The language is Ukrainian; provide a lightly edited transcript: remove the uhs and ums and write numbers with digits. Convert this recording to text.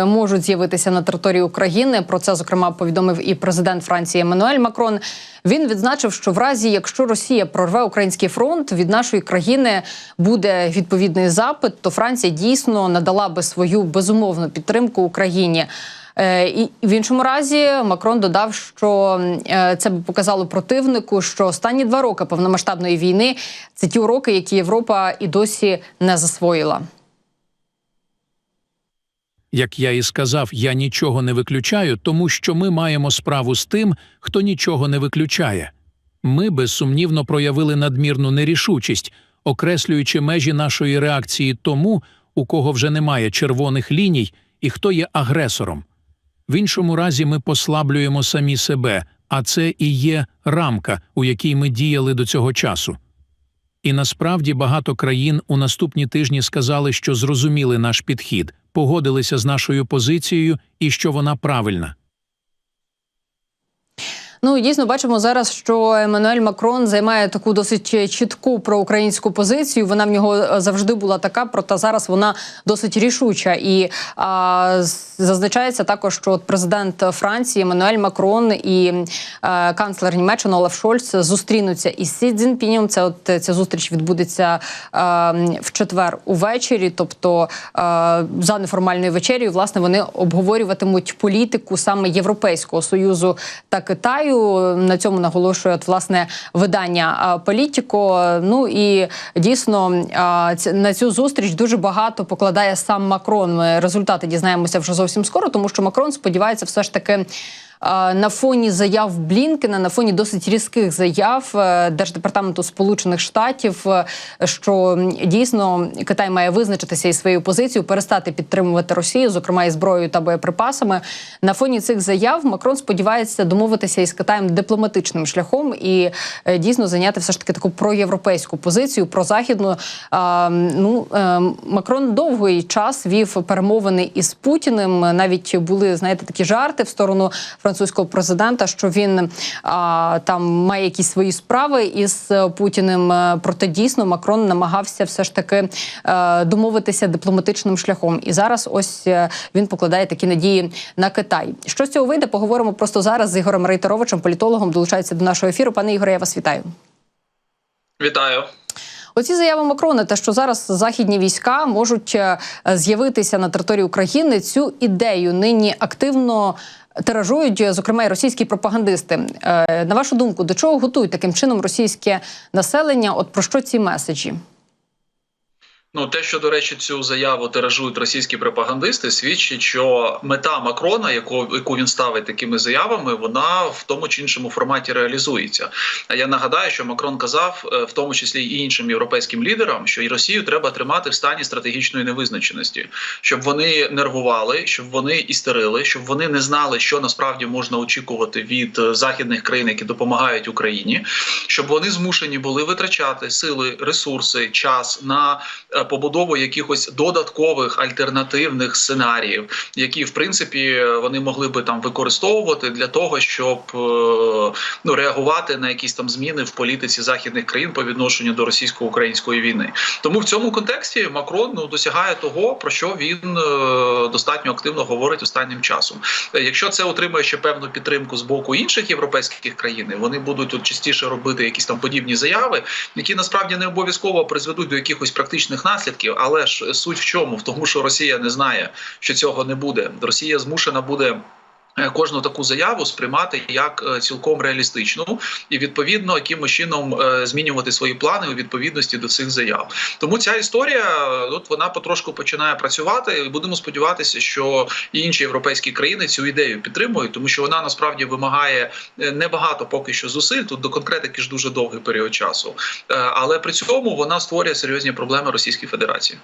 можуть з'явитися на території України. Про це, зокрема, повідомив і президент Франції Еммануель Макрон. Він відзначив, що в разі, якщо Росія прорве український фронт, від нашої країни буде відповідний запит, то Франція дійсно надала би свою безумовну підтримку Україні. І в іншому разі Макрон додав, що це б показало противнику, що останні 2 роки повномасштабної війни – це ті уроки, які Європа і досі не засвоїла. Як я і сказав, я нічого не виключаю, тому що ми маємо справу з тим, хто нічого не виключає. Ми, безсумнівно, проявили надмірну нерішучість, окреслюючи межі нашої реакції тому, у кого вже немає червоних ліній і хто є агресором. В іншому разі ми послаблюємо самі себе, а це і є рамка, у якій ми діяли до цього часу. І насправді багато країн у наступні тижні сказали, що зрозуміли наш підхід, погодилися з нашою позицією і що вона правильна. Ну, дійсно, бачимо зараз, що Еммануель Макрон займає таку досить чітку проукраїнську позицію. Вона в нього завжди була така, проте зараз вона досить рішуча. І зазначається також, що президент Франції Еммануель Макрон і канцлер Німеччини Олаф Шольц зустрінуться із Сі Цзіньпінем. Ця зустріч відбудеться в четвер увечері, тобто за неформальною вечерю, власне, вони обговорюватимуть політику саме Європейського Союзу та Китаю. На цьому наголошує, власне, видання «Політіко». Ну і дійсно на цю зустріч дуже багато покладає сам Макрон. Ми результати дізнаємося вже зовсім скоро, тому що Макрон сподівається все ж таки на фоні заяв Блінкена, на фоні досить різких заяв Держдепартаменту Сполучених Штатів, що дійсно Китай має визначитися із своєю позицією, перестати підтримувати Росію, зокрема і зброєю та боєприпасами. На фоні цих заяв Макрон сподівається домовитися із Китаєм дипломатичним шляхом і дійсно зайняти все ж таки таку проєвропейську позицію, прозахідну. Макрон довгий час вів перемовини із Путіним. Навіть були, знаєте, такі жарти в сторону французького президента, що він там має якісь свої справи із Путіним. Проте дійсно Макрон намагався все ж таки домовитися дипломатичним шляхом. І зараз ось він покладає такі надії на Китай. Що з цього вийде, поговоримо просто зараз з Ігорем Рейтеровичем, політологом, долучається до нашого ефіру. Пане Ігоре, я вас вітаю. Вітаю. Оці заяви Макрона, те, що зараз західні війська можуть з'явитися на території України, цю ідею нині активно тиражують, зокрема, і російські пропагандисти. На вашу думку, до чого готують таким чином російське населення? От про що ці меседжі? Ну, те, що, до речі, цю заяву тиражують російські пропагандисти, свідчить, що мета Макрона, яку він ставить такими заявами, вона в тому чи іншому форматі реалізується. А я нагадаю, що Макрон казав, в тому числі і іншим європейським лідерам, що і Росію треба тримати в стані стратегічної невизначеності, щоб вони нервували, щоб вони істерили, щоб вони не знали, що насправді можна очікувати від західних країн, які допомагають Україні, щоб вони змушені були витрачати сили, ресурси, час на побудову якихось додаткових альтернативних сценаріїв, які, в принципі, вони могли би там використовувати для того, щоб реагувати на якісь там зміни в політиці західних країн по відношенню до російсько-української війни. Тому в цьому контексті Макрон досягає того, про що він достатньо активно говорить останнім часом. Якщо це отримує ще певну підтримку з боку інших європейських країн, вони будуть тут частіше робити якісь там подібні заяви, які насправді не обов'язково призведуть до якихось практичних наслідків, але ж суть в чому? В тому, що Росія не знає, що цього не буде. Росія змушена буде кожну таку заяву сприймати як цілком реалістичну і, відповідно, якимось чином змінювати свої плани у відповідності до цих заяв. Тому ця історія, вона потрошку починає працювати, і будемо сподіватися, що і інші європейські країни цю ідею підтримують, тому що вона насправді вимагає небагато поки що зусиль, тут до конкретики ж дуже довгий період часу, але при цьому вона створює серйозні проблеми Російській Федерації.